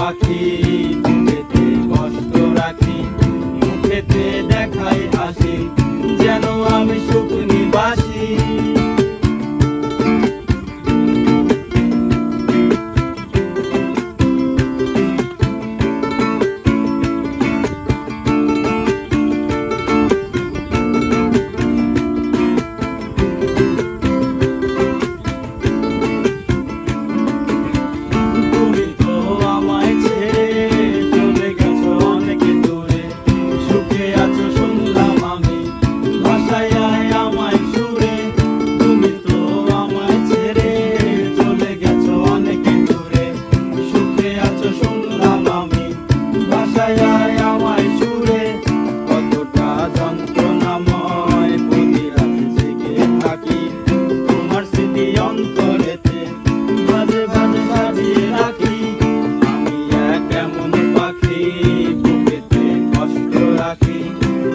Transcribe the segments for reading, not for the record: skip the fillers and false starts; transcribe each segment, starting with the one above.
পাখি, বুকেতে কষ্ট রাখি, মুখেতে দেখাই হাসি, যেন আমি সুখ নিবাসী।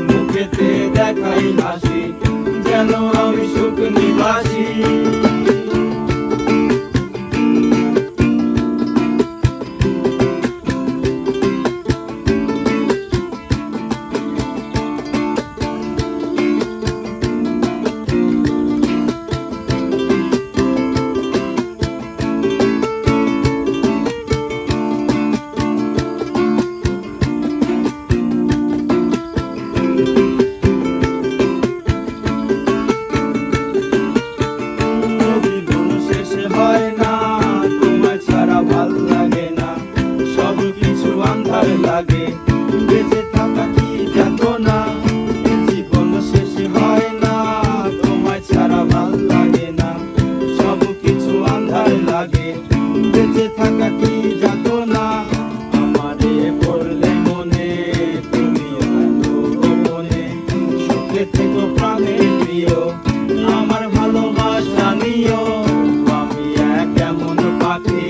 মুখেতে দেখাই হাসি, যেন আমি সুখ নিবাসী। আন্ধার লাগে বেঁচে থাকা কি যাতনা, জীবন শেষ হয় না, তোমায় ছাড়া ভাল লাগে না, সব কিছু আন্ধার লাগে বেঁচে থাকা কি যাতনা। আমারে পড়লে মনে তুমি গোপনে, সুখে থেকো প্রাণের প্রিয়, আমার ভালোবাসা নিও। আমি এক এমন পাখি,